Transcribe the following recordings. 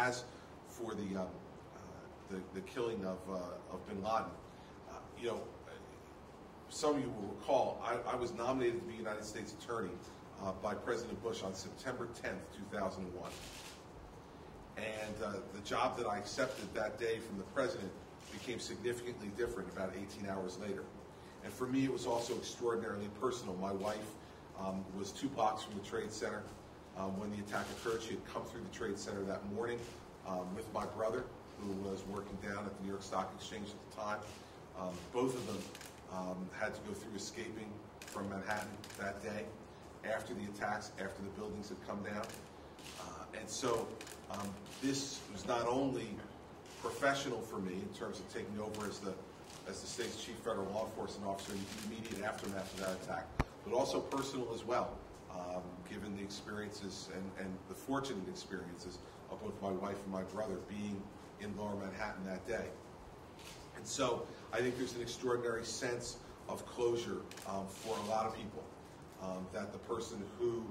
has for the killing of bin Laden. You know, some of you will recall, I was nominated to be United States Attorney by President Bush on September 10th, 2001. And the job that I accepted that day from the President became significantly different about 18 hours later. And for me, it was also extraordinarily personal. My wife was 2 blocks from the Trade Center when the attack occurred. She had come through the Trade Center that morning with my brother, who was working down at the New York Stock Exchange at the time. Both of them had to go through escaping from Manhattan that day after the attacks, after the buildings had come down. And so this was not only professional for me in terms of taking over as the state's chief federal law enforcement officer in the immediate aftermath of that attack, but also personal as well, given the experiences and the fortunate experiences of both my wife and my brother being in Lower Manhattan that day. And so I think there's an extraordinary sense of closure for a lot of people, that the person who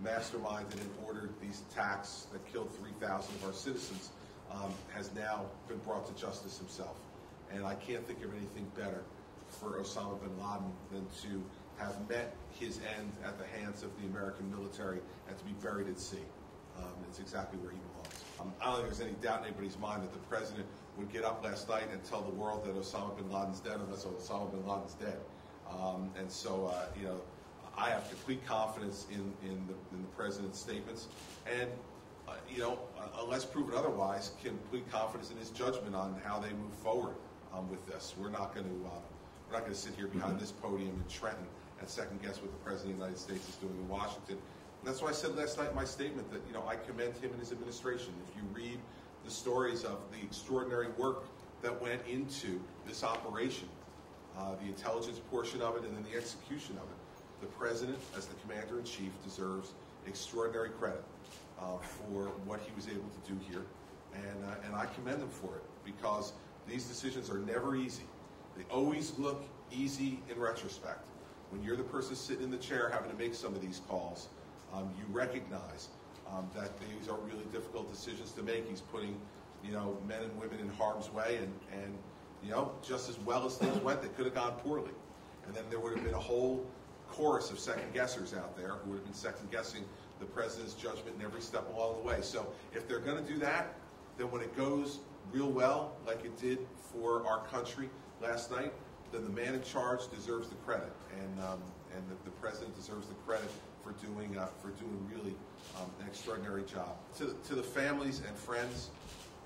masterminded and ordered these attacks that killed 3,000 of our citizens has now been brought to justice himself. And I can't think of anything better for Osama bin Laden than to have met his end at the hands of the American military and to be buried at sea. It's exactly where he belongs. I don't think there's any doubt in anybody's mind that the President would get up last night and tell the world that Osama bin Laden's dead unless Osama bin Laden's dead. And so, you know, I have complete confidence in the President's statements, and you know, unless proven otherwise, complete confidence in his judgment on how they move forward with this. We're not going to sit here behind this podium in Trenton and second guess what the President of the United States is doing in Washington. And that's why I said last night in my statement that, you know, I commend him and his administration. If you read the stories of the extraordinary work that went into this operation, the intelligence portion of it and then the execution of it, the President, as the Commander-in-Chief, deserves extraordinary credit for what he was able to do here, and I commend him for it, because these decisions are never easy. They always look easy in retrospect. When you're the person sitting in the chair having to make some of these calls, you recognize that these are really difficult decisions to make. He's putting, you know, men and women in harm's way, and you know, just as well as things went, they could have gone poorly, and then there would have been a whole chorus of second guessers out there who would have been second guessing the President's judgment in every step along the way. So if they're going to do that, then when it goes real well, like it did for our country last night, then the man in charge deserves the credit, and the President deserves the credit for doing really an extraordinary job. To the families and friends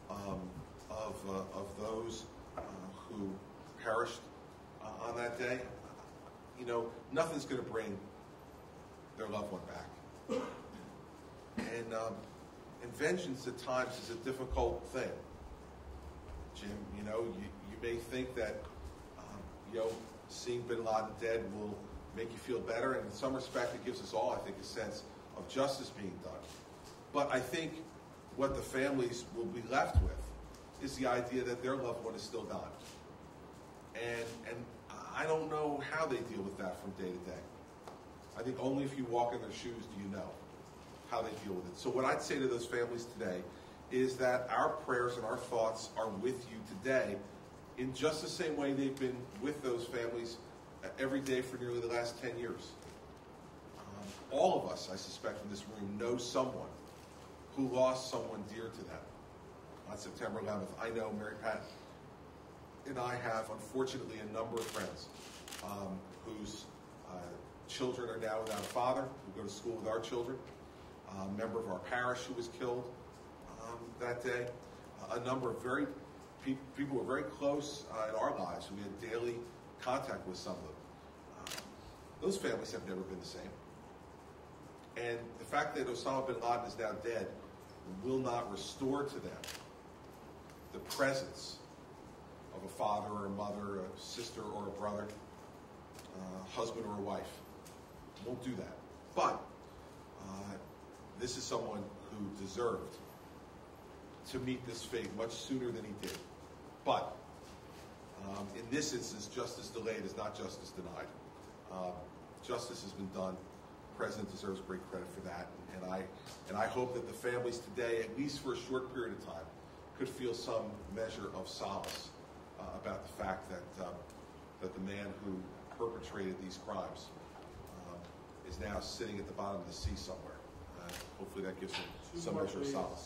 of those who perished on that day, you know, nothing's going to bring their loved one back. And vengeance at times is a difficult thing. Jim, you know, you may think that, you know, seeing bin Laden dead will make you feel better, and in some respect it gives us all, I think, a sense of justice being done. But I think what the families will be left with is the idea that their loved one is still gone. And I don't know how they deal with that from day to day. I think only if you walk in their shoes do you know how they deal with it. So what I'd say to those families today is that our prayers and our thoughts are with you today in just the same way they've been with those families every day for nearly the last 10 years. All of us, I suspect, in this room know someone who lost someone dear to them on September 11th. I know Mary Pat and I have, unfortunately, a number of friends whose children are now without a father, who go to school with our children, a member of our parish who was killed that day, a number of people who were very close in our lives who we had daily contact with, some of them. Those families have never been the same. And the fact that Osama bin Laden is now dead will not restore to them the presence of a father or a mother, a sister or a brother, a husband or a wife. It won't do that. But this is someone who deserved to meet this fate much sooner than he did. But in this instance, justice delayed is not justice denied. Justice has been done. The President deserves great credit for that. And I hope that the families today, at least for a short period of time, could feel some measure of solace about the fact that the man who perpetrated these crimes is now sitting at the bottom of the sea somewhere. Hopefully that gives them some measure of solace.